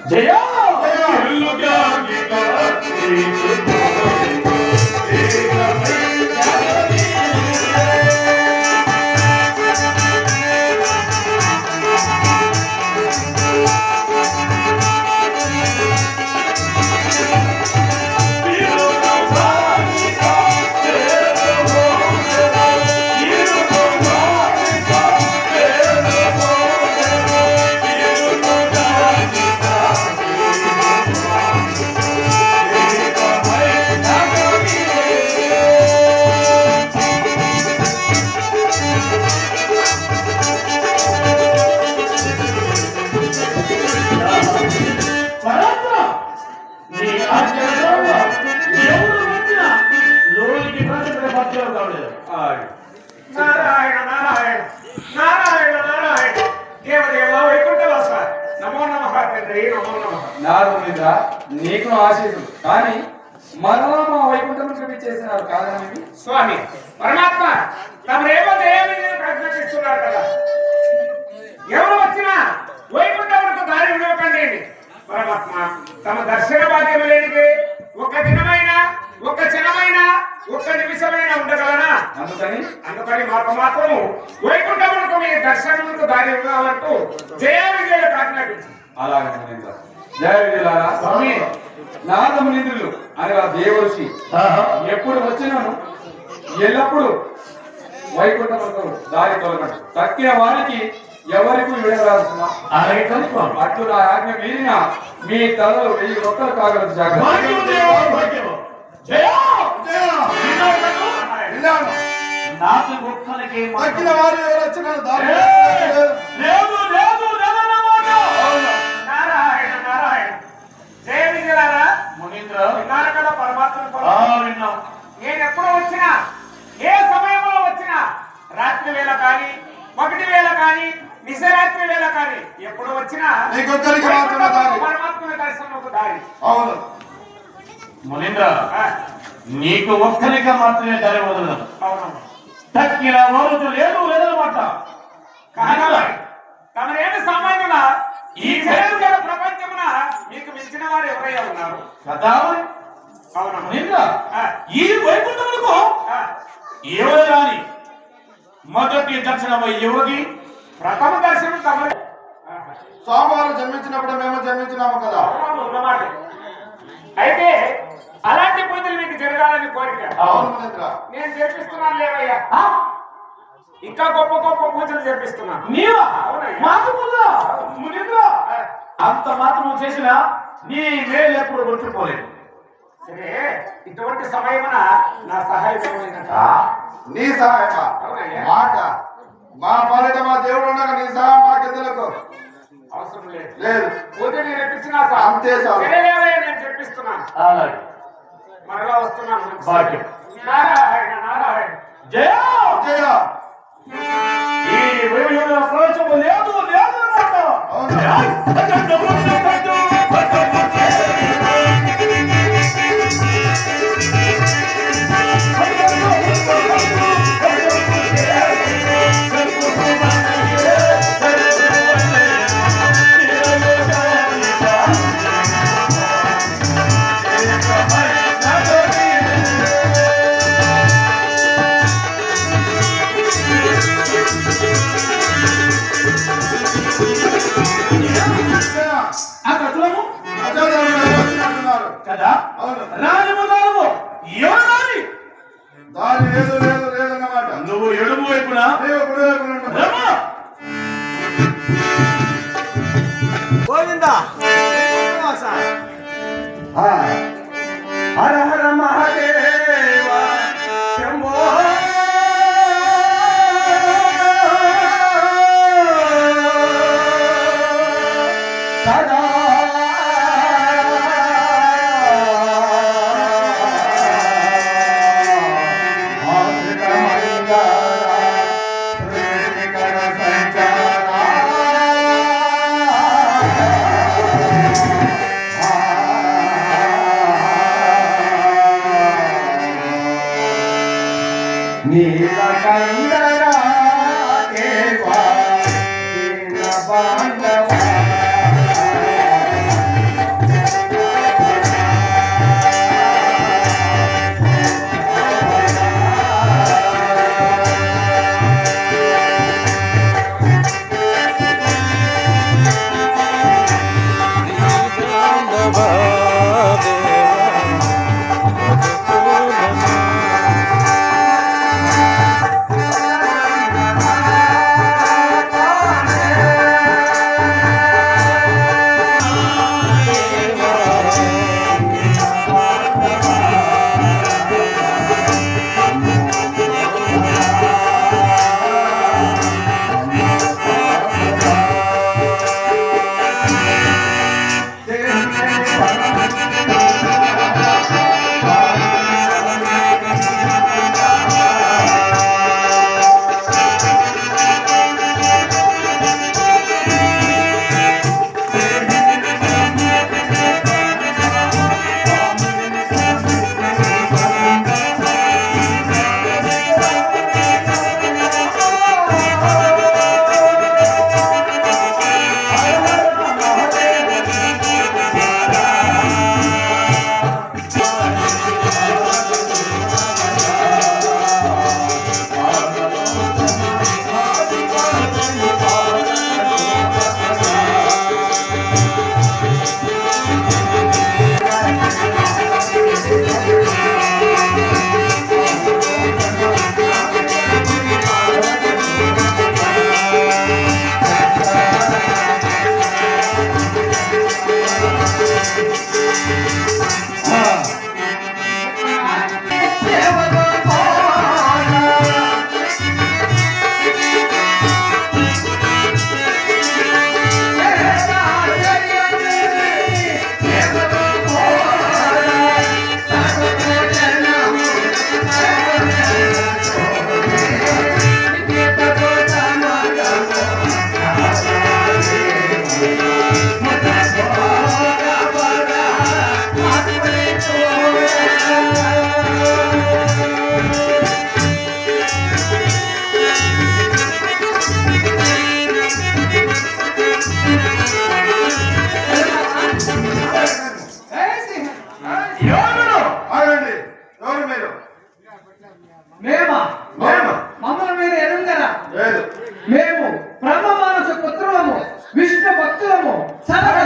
జయ నారాయణ నారాయణ నారాయణ నారాయణ దేవదేవ వైకుంఠవాస నమో నమః తండ్రి నమో నమః. నారదునిద్ర నీకు ఆశీస్సులు కానీ మరలా మా వైకుంఠం చూపించేసినారు కాదనేది స్వామి పరమాత్మ తమరేమో దేవని ప్రజ్ఞిస్తున్నారు కదా, ఎవరు వచ్చినా వైకుంఠములకు దారి విడవకండి. పరమాత్మ తమ దర్శన భాగ్యం లేనిదే ఒక్క దినమైనా ఒక్క క్షణమైనా ఒక్క నిమిషమైనా ఉండగలనా? అందుకని మాకు మాత్రము వైకుంఠములకు మీ దర్శనములకు దారి ఇవ్వాలంటూ జయ విజయులకు ఆజ్ఞాపించింది. అలాగే జయ విజయులారా స్వామి నారదమునింద్రులు అనగా దేవర్షి ఎప్పుడు వచ్చినాను ఎల్లప్పుడు వైకుంఠములకు దారి తొలగండి. తక్కిన వారికి ఎవరికి విడవరాల్సిన అట్లు నా ఆజ్ఞ మీరిన మీ తలలు 1000 రొక్కలు కాగలదు. నాకు ఒక్కరికి తక్కిన వారు ఎవరు వచ్చిన లేదు లేదు నారాయణ నారాయణ జయ విజయులారా మునీంద్ర విన్నారు కదా పరమాత్మ. విన్నాం. నేను ఎప్పుడు వచ్చినా ఏ సమయంలో వచ్చినా రాత్రి వేళ కానీ పగటి వేళ కానీ నిశరాత్రి వేళ కానీ ఎప్పుడు వచ్చినా పరమాత్మ దర్శనం దారి. అవును మునీంద్ర నీకు ఒక్కరిగా మాత్రమే దారి వదలదు. అవునవును తక్కిన రోజు లేదు లేదన్నమాట. తమరేమి సామాన్యుల ఈ గల ప్రపంచమున మీకు మించిన వారు ఎవరయ్యా ఉన్నారు కదా? అవునా మునీంద్ర ఈ వైకుంఠములకు ఎవరు రాని మొదటి దర్శనం ఎవరికి? ప్రథమ దర్శనం తమరే. సోమవారం జన్మించినప్పుడు మేము జన్మించినాము కదా. ఉన్నమాట. అయితే అలాంటి పూజలు మీకు జరగాలని కోరిక. నేను చేపిస్తున్నాను లేవయ్యా, ఇంకా గొప్ప గొప్ప పూజలు చేపిస్తున్నాను. నీవా? అవునయ్యా. మునీంద్ర అంత మాత్రం చేసినా నీ వేలు ఎప్పుడు గుర్తుకోలేదు. సరే ఇటువంటి సమయమున నా సహాయం ఏమైనా? నీ సహాయమా? మాట మా పాలిట మా దేవుడు ఉండగా నీ సహాయం మాకెందులకు? అవసరం లేదు. లేదు. పూజ నేను ఇప్పించినా అంతే చాలు. నేను చెప్పిస్తున్నాను. అలాగే మరలా వస్తున్నాను. భాగ్యం. నారాయణ నారాయణ జయ జయ. ఈ వైభవ ప్రవేశము లేదు లేదు అన్నమాట. కదా రాజముదారము ఎవరు రాని దారి లేదు లేదు లేదన్నమాట. నువ్వు ఎడుము వైపున గోవిందా హర హర మహాదేవ శంభో సదా నీలకందరా దేవా దీన బాంధవా మేమా మేము మమ్మల్ని మీరు ఎరుంగరా లేదు మేము బ్రహ్మ మానస పుత్రులము విష్ణు భక్తులము సనక